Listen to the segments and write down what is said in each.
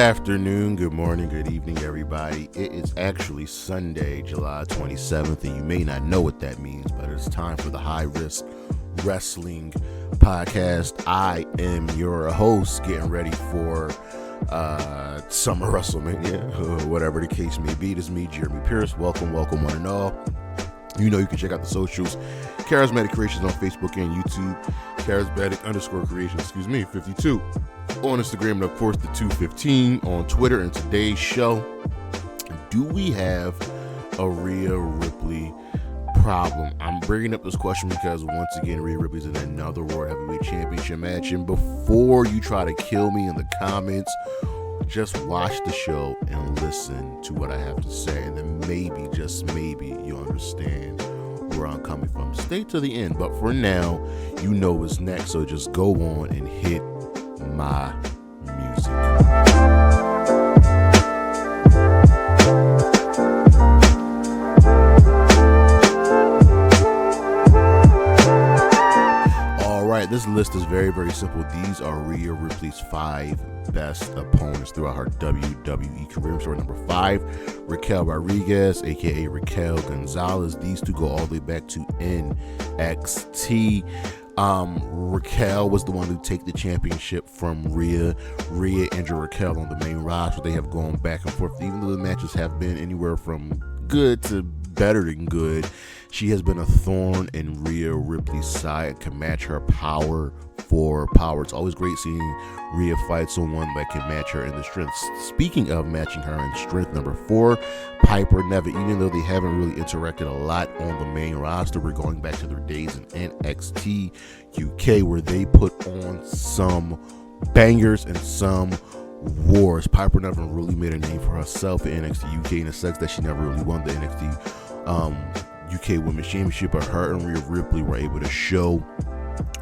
afternoon, good morning, good evening, everybody. It is actually Sunday, July 27th, and you may not know what that means, but it's time for the High Risk Wrestling Podcast. I am your host, getting ready for Summer WrestleMania, whatever the case may be. This is me, Jeremy Pierce. Welcome one and all. You know you can check out the socials, Charismatic Creations on Facebook and YouTube, Charismatic_Creations, 52 on Instagram, and of course the 215 on Twitter. And today's show, do we have a Rhea Ripley problem? I'm bringing up this question because once again, Rhea Ripley's in another World Heavyweight Championship match, and before you try to kill me in the comments, just watch the show and listen to what I have to say, and then maybe, just maybe, you'll understand where I'm coming from. Stay to the end, but for now, you know what's next, so just go on and hit my music. This list is very, very simple. These are Rhea Ripley's 5 best opponents throughout her WWE career. So number 5, Raquel Rodriguez, aka Raquel Gonzalez. These two go all the way back to NXT. Raquel was the one who take the championship from Rhea. Rhea injured Raquel on the main roster. They have gone back and forth, even though the matches have been anywhere from good to better than good. She has been a thorn in Rhea Ripley's side, can match her power for power. It's always great seeing Rhea fight someone that can match her in the strength. Speaking of matching her in strength, number 4, Piper Niven. Even though they haven't really interacted a lot on the main roster, we're going back to their days in NXT UK, where they put on some bangers and some wars. Piper Niven really made a name for herself in NXT UK, and it sucks that she never really won the NXT UK Women's Championship, but her and Rhea Ripley were able to show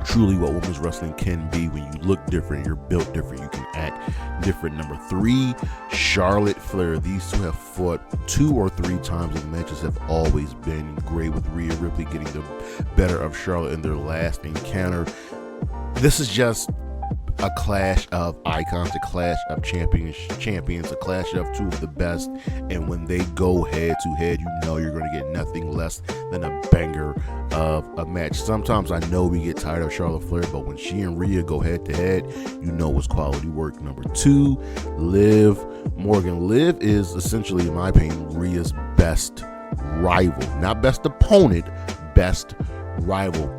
truly what women's wrestling can be. When you look different, you're built different, you can act different. Number 3, Charlotte Flair. These two have fought 2 or 3 times, and the matches have always been great, with Rhea Ripley getting the better of Charlotte in their last encounter. This is just a clash of icons, a clash of champions, a clash of 2 of the best, and when they go head to head, you know you're going to get nothing less than a banger of a match. Sometimes I know we get tired of Charlotte Flair, but when she and Rhea go head to head, you know it's quality work. Number 2, Liv Morgan. Liv is essentially, in my opinion, Rhea's best rival, not best opponent, best rival.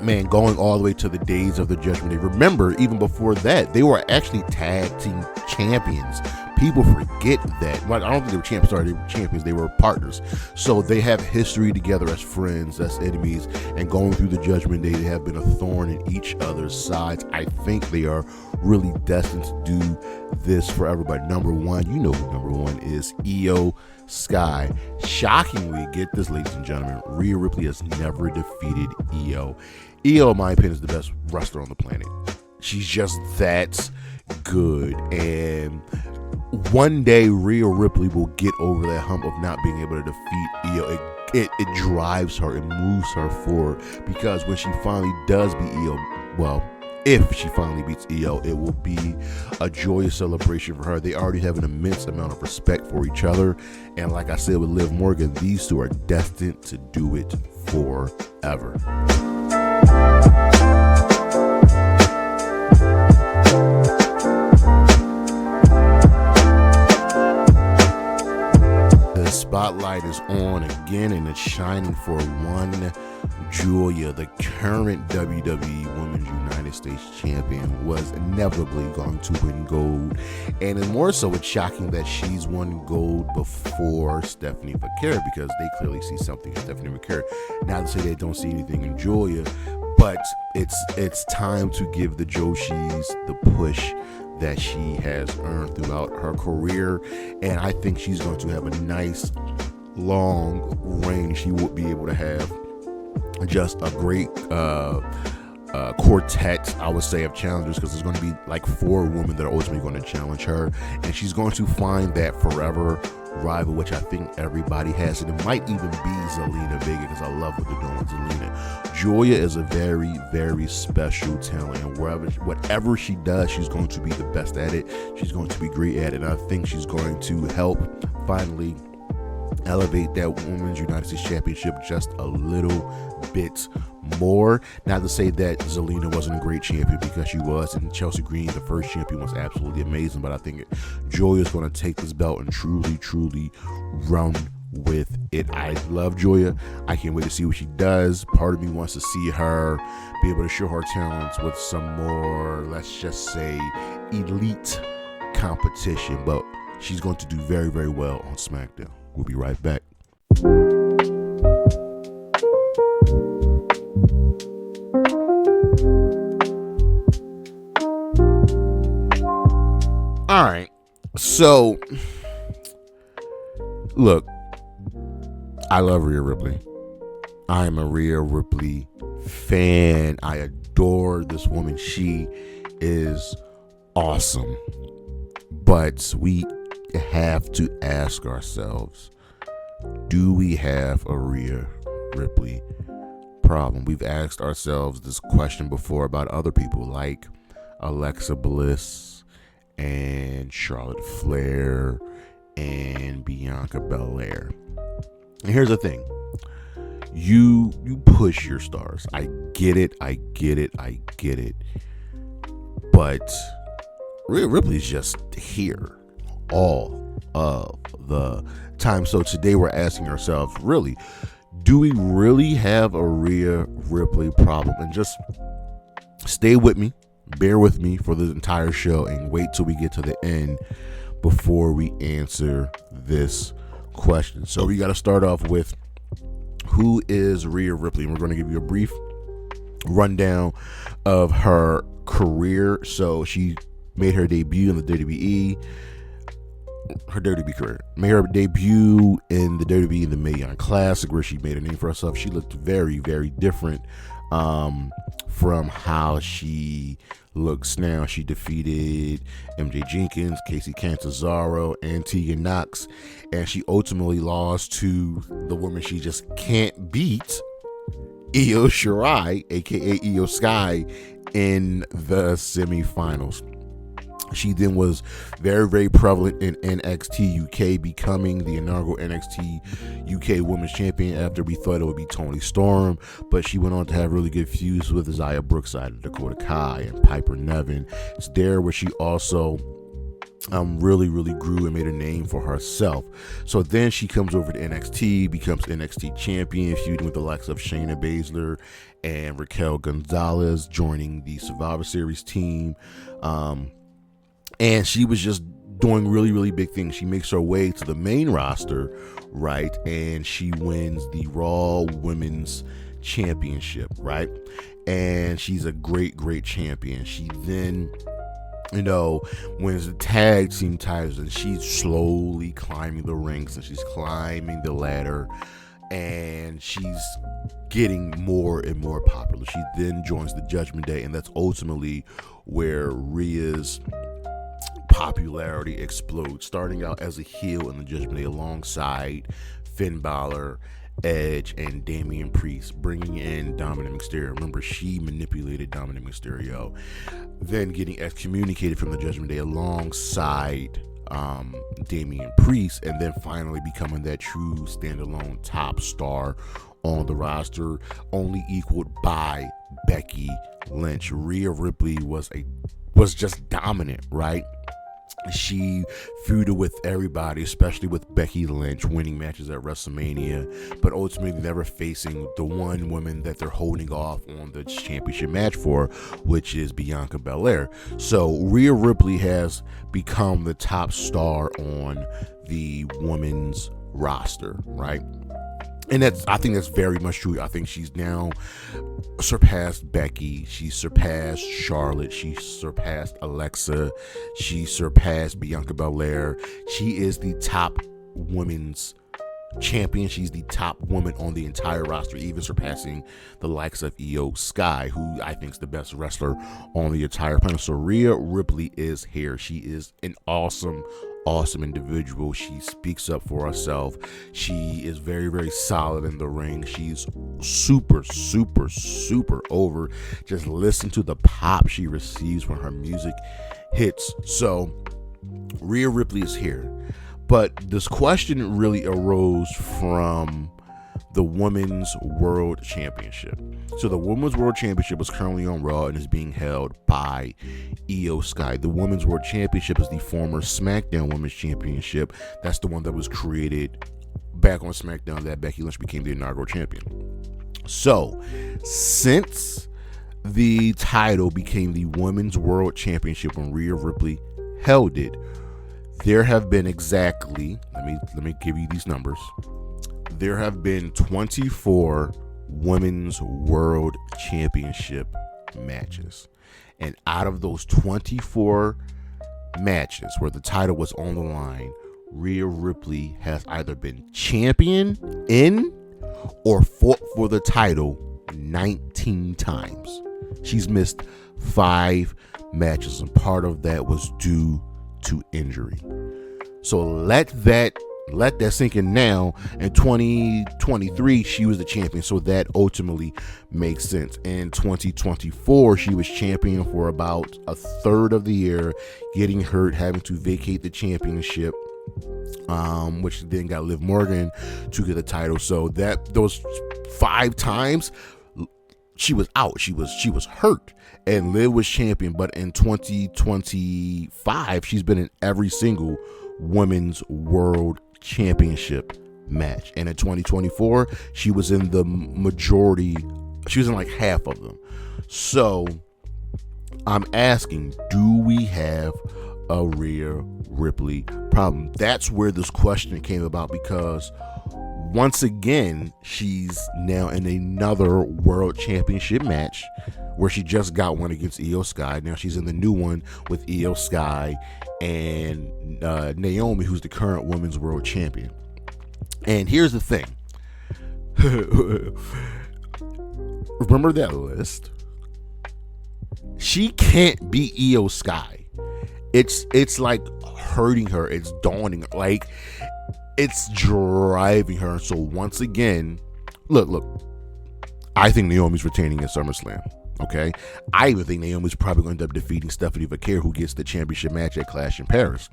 Man, going all the way to the days of the Judgment Day. Remember, even before that, they were actually tag team champions. People forget that. Well, I don't think they were champions. Sorry, they were champions. They were partners. So they have history together as friends, as enemies, and going through the Judgment Day, they have been a thorn in each other's sides. I think they are really destined to do this forever. But number 1, you know who number 1 is, Io Sky. Shockingly, get this, ladies and gentlemen, Rhea Ripley has never defeated Io. Io, in my opinion, is the best wrestler on the planet. She's just that good, and one day Rhea Ripley will get over that hump of not being able to defeat Io. It drives her, it moves her forward, because when she finally does beat Io, well, if she finally beats Io, it will be a joyous celebration for her. They already have an immense amount of respect for each other, and like I said with Liv Morgan, these two are destined to do it forever. The spotlight is on again, and it's shining for one Giulia. The current WWE Women's United States Champion was inevitably going to win gold, and more so, it's shocking that she's won gold before Stephanie Vaquera, because they clearly see something in Stephanie Vaquera. Not to say they don't see anything in Giulia, but it's time to give the Joshis the push that she has earned throughout her career, and I think she's going to have a nice long reign. She will be able to have just a great quartet, I would say, of challengers, because there's going to be like 4 women that are ultimately going to challenge her, and she's going to find that forever rival, which I think everybody has, and it might even be Zelina Vega, because I love what they're doing with Zelina. Giulia is a very, very special talent, and whatever she does, she's going to be the best at it. She's going to be great at it, and I think she's going to help finally elevate that Women's United States Championship just a little bit more. Not to say that Zelina wasn't a great champion, because she was, and Chelsea Green, the first champion, was absolutely amazing, but I think Giulia is going to take this belt and truly run with it. I love Giulia. I can't wait to see what she does. Part of me wants to see her be able to show her talents with some more, let's just say, elite competition, but she's going to do very, very well on SmackDown. We'll be right back. All right, so look, I love Rhea Ripley. I am a Rhea Ripley fan. I adore this woman. She is awesome. But we have to ask ourselves, do we have a Rhea Ripley problem? We've asked ourselves this question before about other people like Alexa Bliss and Charlotte Flair and Bianca Belair. And here's the thing. You push your stars. I get it. But Rhea Ripley's just here all of the time. So today we're asking ourselves, really, do we really have a Rhea Ripley problem? And just stay with me, bear with me for the entire show, and wait till we get to the end before we answer this question. So we got to start off with, who is Rhea Ripley? And we're going to give you a brief rundown of her career. So she made her debut in the WWE, her WWE career. Made her debut in the WWE in the Mae Young Classic, where she made a name for herself. She looked very, very different from how she looks now. She defeated MJ Jenkins, Casey Catanzaro, and Tegan Knox, and she ultimately lost to the woman she just can't beat, Io Shirai, aka Io Sky, in the semifinals. She then was very, very prevalent in NXT UK, becoming the inaugural NXT UK Women's Champion after we thought it would be Toni Storm, but she went on to have really good feuds with Xia Brookside, Dakota Kai, and Piper Niven. It's there where she also really, really grew and made a name for herself. So then she comes over to NXT, becomes NXT champion, feuding with the likes of Shayna Baszler and Raquel Gonzalez, joining the Survivor Series team. And she was just doing really, really big things. She makes her way to the main roster, right? And she wins the Raw Women's Championship, right? And she's a great, great champion. She then, wins the tag team titles, and she's slowly climbing the ranks, and she's climbing the ladder, and she's getting more and more popular. She then joins the Judgment Day, and that's ultimately where Rhea's popularity explodes, starting out as a heel in the Judgment Day alongside Finn Balor, Edge, and Damian Priest, bringing in Dominic Mysterio. Remember, she manipulated Dominic Mysterio, then getting excommunicated from the Judgment Day alongside Damian Priest, and then finally becoming that true standalone top star on the roster, only equaled by Becky Lynch. Rhea Ripley was just dominant, right? She feuded with everybody, especially with Becky Lynch, winning matches at WrestleMania, but ultimately never facing the one woman that they're holding off on the championship match for, which is Bianca Belair. So Rhea Ripley has become the top star on the women's roster, right? And I think that's very much true. I think she's now surpassed Becky. She surpassed Charlotte. She surpassed Alexa. She surpassed Bianca Belair. She is the top women's champion. She's the top woman on the entire roster, even surpassing the likes of Io Sky, who I think is the best wrestler on the entire planet. So Rhea Ripley is here. She is an awesome individual. She speaks up for herself. She is very, very solid in the ring. She's super over. Just listen to the pop she receives when her music hits. So Rhea Ripley is here. But this question really arose from the Women's World Championship. So the Women's World Championship is currently on Raw and is being held by Io Sky. The Women's World Championship is the former SmackDown Women's Championship. That's the one that was created back on SmackDown that Becky Lynch became the inaugural champion. So since the title became the Women's World Championship when Rhea Ripley held it, there have been exactly, let me give you these numbers. There have been 24 Women's World Championship matches. And out of those 24 matches where the title was on the line, Rhea Ripley has either been champion in or fought for the title 19 times. She's missed 5 matches, and part of that was due to injury. So let that sink in now. In 2023, she was the champion, so that ultimately makes sense. In 2024, she was champion for about a third of the year, getting hurt, having to vacate the championship, which then got Liv Morgan to get the title. So that those 5 times she was out, she was hurt, and Liv was champion. But in 2025, she's been in every single Women's World Championship match, and in 2024 she was in the majority. She was in like half of them. So I'm asking, do we have a Rhea Ripley problem? That's where this question came about, because once again she's now in another World Championship match where she just got one against Io Sky. Now she's in the new one with Io Sky and Naomi, who's the current Women's World Champion. And here's the thing. Remember that list? She can't beat Io Sky. It's like hurting her. It's daunting. Like, it's driving her. So once again, look. I think Naomi's retaining at SummerSlam. Okay, I even think Naomi's probably going to end up defeating Stephanie Vaquer, who gets the championship match at Clash in Paris.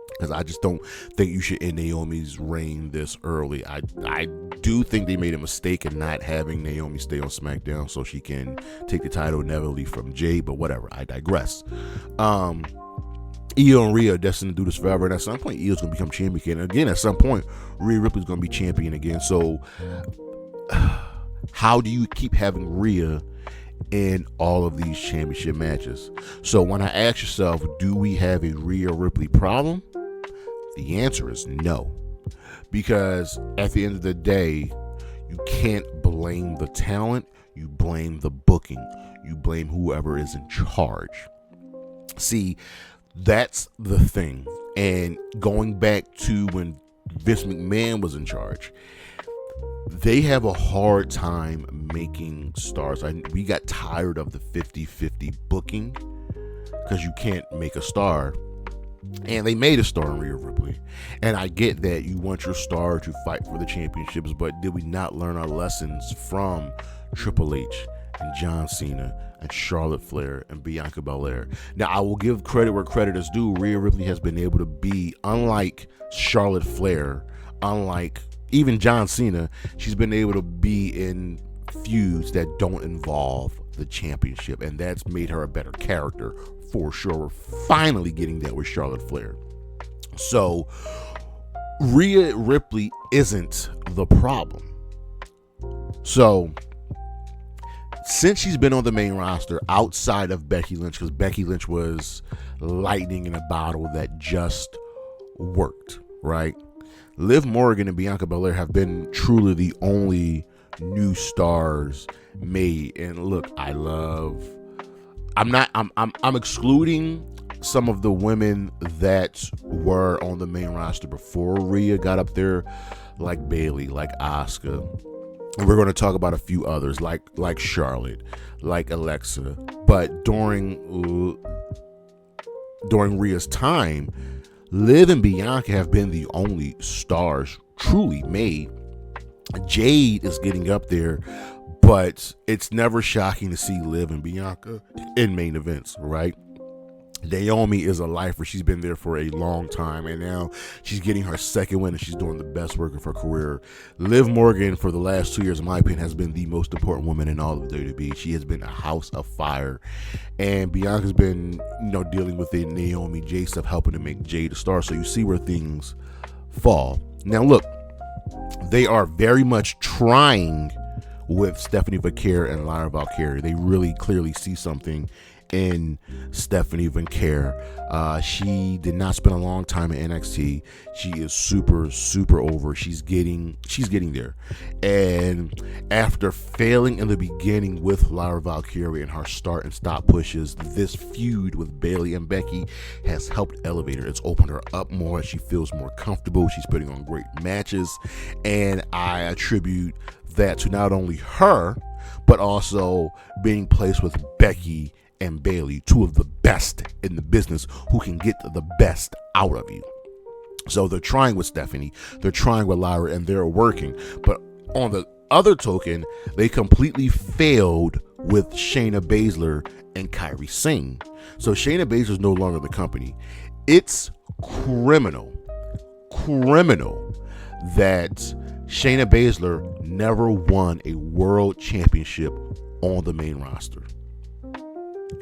Because I just don't think you should end Naomi's reign this early. I do think they made a mistake in not having Naomi stay on SmackDown so she can take the title inevitably from Jade, but whatever, I digress. Io and Rhea are destined to do this forever, and at some point Io's going to become champion. And again, at some point, Rhea Ripley's going to be champion again. So how do you keep having Rhea in all of these championship matches? So when I ask yourself, do we have a Rhea Ripley problem? The answer is no. Because at the end of the day, you can't blame the talent, you blame the booking, you blame whoever is in charge. See, that's the thing. And going back to when Vince McMahon was in charge, they have a hard time making stars. We got tired of the 50-50 booking because you can't make a star. And they made a star in Rhea Ripley. And I get that you want your star to fight for the championships, but did we not learn our lessons from Triple H and John Cena and Charlotte Flair and Bianca Belair? Now, I will give credit where credit is due. Rhea Ripley has been able to be, unlike Charlotte Flair, unlike even John Cena, she's been able to be in feuds that don't involve the championship, and that's made her a better character for sure. We're finally getting that with Charlotte Flair. So Rhea Ripley isn't the problem. So since she's been on the main roster outside of Becky Lynch, because Becky Lynch was lightning in a bottle that just worked, right? Liv Morgan and Bianca Belair have been truly the only new stars made. And look, I'm excluding some of the women that were on the main roster before Rhea got up there, like Bayley, like Asuka. And we're going to talk about a few others like Charlotte, like Alexa. But during Rhea's time, Liv and Bianca have been the only stars truly made. Jade is getting up there, but it's never shocking to see Liv and Bianca in main events, right? Naomi is a lifer. She's been there for a long time, and now she's getting her second win, and she's doing the best work of her career. Liv Morgan, for the last 2 years, in my opinion, has been the most important woman in all of WWE. She has been a house of fire, and Bianca's been, dealing with the Naomi Jade stuff, helping to make Jade a star. So you see where things fall. Now, look, they are very much trying with Stephanie Vaquer and Lyra Valkyrie. They really clearly see something in Stephanie Vaquer. She did not spend a long time in NXT. She is super, super over. She's getting there. And after failing in the beginning with Lyra Valkyrie and her start and stop pushes, this feud with Bayley and Becky has helped elevate her. It's opened her up more. She feels more comfortable. She's putting on great matches. And I attribute that to not only her, but also being placed with Becky and Bayley, two of the best in the business who can get the best out of you. So they're trying with Stephanie, they're trying with Lyra, and they're working. But on the other token, they completely failed with Shayna Baszler and Kairi Sane. So Shayna Baszler is no longer the company. It's criminal that Shayna Baszler never won a world championship on the main roster.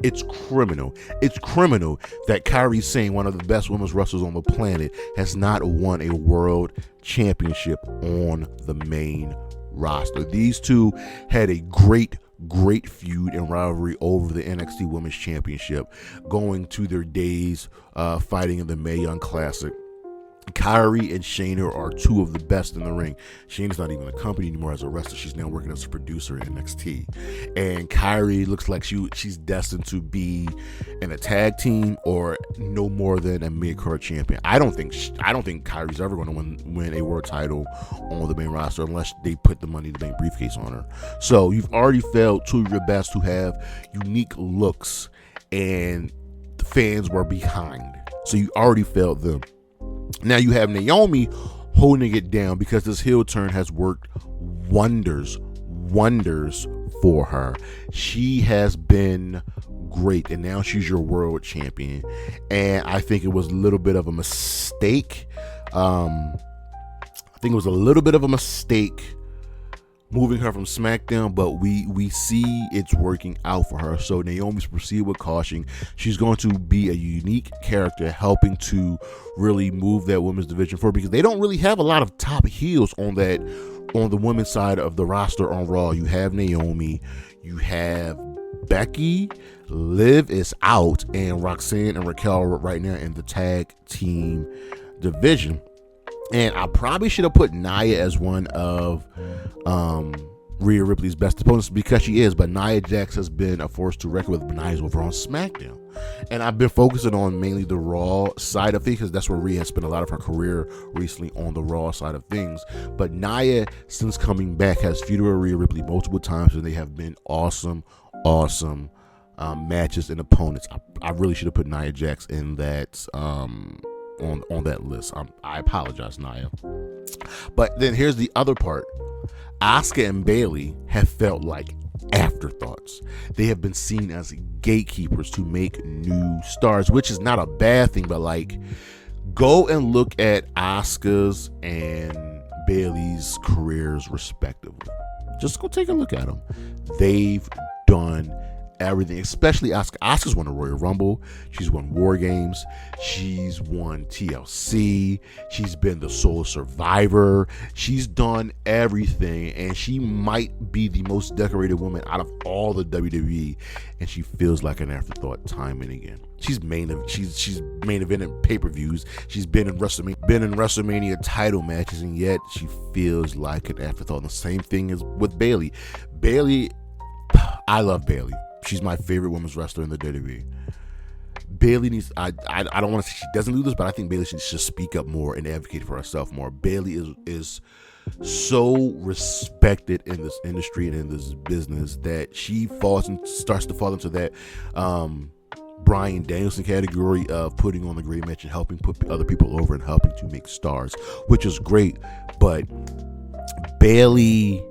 It's criminal. It's criminal that Kairi Sane, one of the best women's wrestlers on the planet, has not won a world championship on the main roster. These two had a great feud and rivalry over the NXT Women's Championship, going to their days fighting in the Mae Young Classic. Kairi and Shayna are two of the best in the ring. Shayna's not even a company anymore as a wrestler. She's now working as a producer at NXT. And Kairi looks like she's destined to be in a tag team or no more than a mid-card champion. I don't think Kairi's ever going to win a world title on the main roster unless they put the Money in the Bank briefcase on her. So you've already failed two of your best who have unique looks, and the fans were behind. So you already failed them. Now you have Naomi holding it down because this heel turn has worked wonders for her. She has been great, and now she's your world champion. And I think it was a little bit of a mistake. Moving her from SmackDown, but we see it's working out for her. So Naomi's proceed with caution. She's going to be a unique character, helping to really move that women's division forward, because they don't really have a lot of top heels on the women's side of the roster on Raw. You have Naomi, you have Becky, Liv is out, and Roxanne and Raquel right now in the tag team division. And I probably should have put Nia as one of Rhea Ripley's best opponents, because she is. But Nia Jax has been a force to reckon with. Nia's over on SmackDown. And I've been focusing on mainly the Raw side of things, because that's where Rhea has spent a lot of her career recently, on the Raw side of things. But Nia, since coming back, has feuded with Rhea Ripley multiple times, and they have been awesome matches and opponents. I really should have put Nia Jax in that on that list. I apologize, Nia. But then here's the other part. Asuka and Bayley have felt like afterthoughts. They have been seen as gatekeepers to make new stars, which is not a bad thing, but like, go and look at Asuka's and Bayley's careers respectively. Just go take a look at them. They've done everything, especially Asuka. Asuka's won the Royal Rumble. She's won War Games. She's won TLC. She's been the sole survivor. She's done everything, and she might be the most decorated woman out of all the WWE, and she feels like an afterthought time and again. She's main evented pay-per-views. She's been in WrestleMania title matches, and yet she feels like an afterthought. And the same thing is with Bayley. I love Bayley. She's my favorite women's wrestler in the WWE. Bayley needs. I don't want to say she doesn't do this, but I think Bayley should just speak up more and advocate for herself more. Bayley is so respected in this industry and in this business that she starts to fall into that Bryan Danielson category of putting on a great match and helping put other people over and helping to make stars, which is great. But Bayley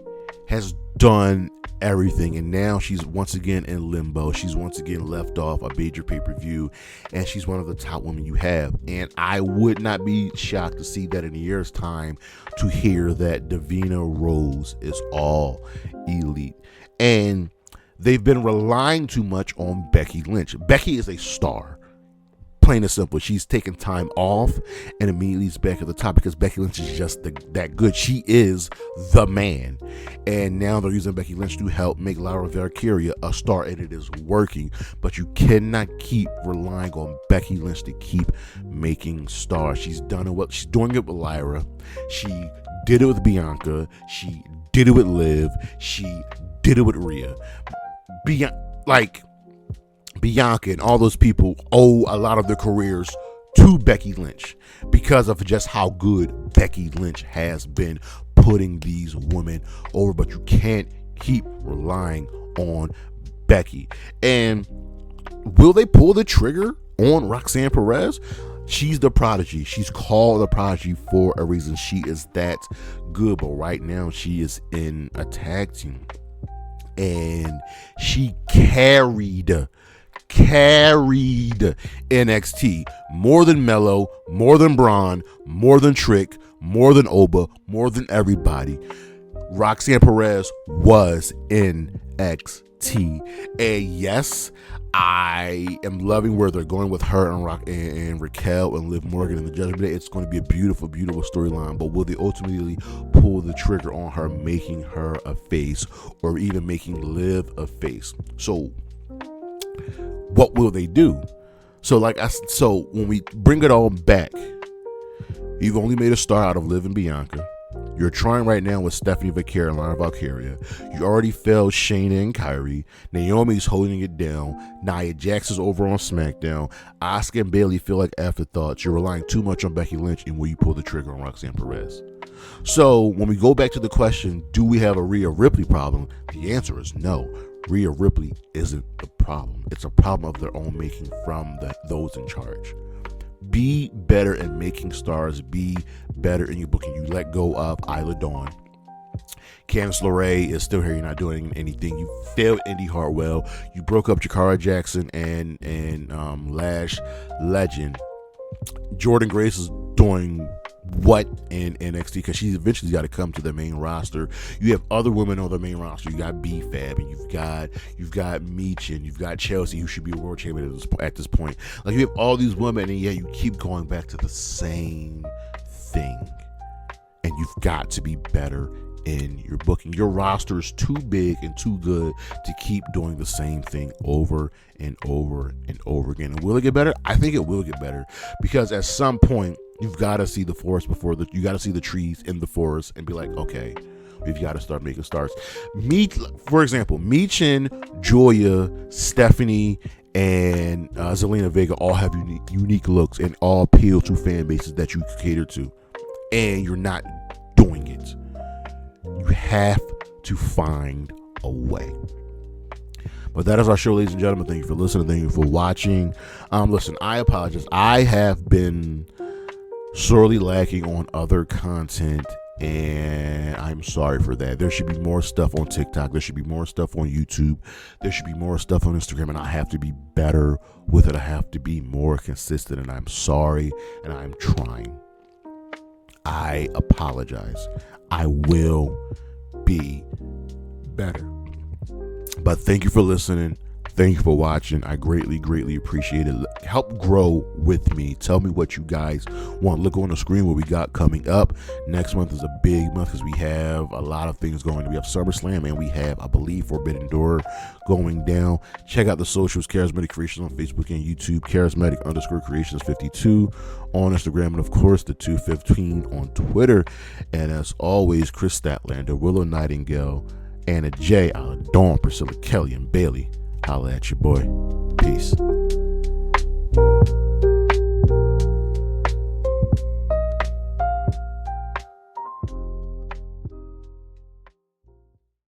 has done everything, and now she's once again in limbo. She's once again left off a major pay-per-view, and she's one of the top women you have. And I would not be shocked to see that in a year's time, to hear that Davina Rose is all elite. And they've been relying too much on Becky Lynch. Becky is a star, plain and simple. She's taken time off and immediately is back at the top because Becky Lynch is just that good. She is the man. And now they're using Becky Lynch to help make Lyra Valkyria a star, and it is working. But you cannot keep relying on Becky Lynch to keep making stars. She's doing it with Lyra. She did it with Bianca. She did it with Liv. She did it with Rhea. Bianca and all those people owe a lot of their careers to Becky Lynch because of just how good Becky Lynch has been putting these women over. But you can't keep relying on Becky. And will they pull the trigger on Roxanne Perez? She's the prodigy. She's called the prodigy for a reason. She is that good. But right now she is in a tag team, and she carried NXT more than Mello, more than Braun, more than Trick, more than Oba, more than everybody. Roxanne Perez was NXT, and yes, I am loving where they're going with her and Raquel and Liv Morgan in the Judgment Day. It's going to be a beautiful, beautiful storyline. But will they ultimately pull the trigger on her, making her a face, or even making Liv a face? So what will they do? So when we bring it all back, you've only made a star out of Liv and Bianca. You're trying right now with Stephanie Vaquera and Lyra Valkyria. You already failed Shayna and Kyrie. Naomi's holding it down. Nia Jax is over on SmackDown. Asuka and Bayley feel like afterthoughts. You're relying too much on Becky Lynch, and will you pull the trigger on Roxanne Perez? So when we go back to the question, do we have a Rhea Ripley problem? The answer is no. Rhea Ripley isn't the problem. It's a problem of their own making from those in charge. Be better at making stars. Be better in your booking. You let go of Isla Dawn. Candice LeRae is still here. You're not doing anything. You failed Indy Hartwell. You broke up Jakara Jackson and Lash Legend. Jordan Grace is doing what in NXT because she's eventually got to come to the main roster. You have other women on the main roster. You got B-Fab, and you've got Meech, and you've got Chelsea, who should be a world champion at this point. Like, you have all these women, and yet you keep going back to the same thing. And you've got to be better in your booking. Your roster is too big and too good to keep doing the same thing over and over and over again. And will it get better? I think it will get better, because at some point you've got to see the forest you got to see the trees in the forest and be like, okay, we've got to start making stars. For example, Meech and Giulia, Stephanie, and Zelina Vega all have unique looks and all appeal to fan bases that you cater to, and you're not doing it. You have to find a way. But that is our show, ladies and gentlemen. Thank you for listening. Thank you for watching. Listen, I apologize. I have been sorely lacking on other content, and I'm sorry for that. There should be more stuff on TikTok. There should be more stuff on YouTube. There should be more stuff on Instagram, and I have to be better with it. I have to be more consistent, and I'm sorry, and I'm trying. I apologize. I will be better. But thank you for listening. Thank you for watching. I greatly, greatly appreciate it. Help grow with me. Tell me what you guys want. Look on the screen what we got coming up. Next month is a big month because we have a lot of things going. We have SummerSlam, and we have, I believe, Forbidden Door going down. Check out the socials, Charismatic Creations on Facebook and YouTube, Charismatic_Creations52 on Instagram, and of course the 215 on Twitter. And as always, Chris Statlander, Willow Nightingale, Anna J, Dawn, Priscilla Kelly, and Bailey. Holla at your boy. Peace.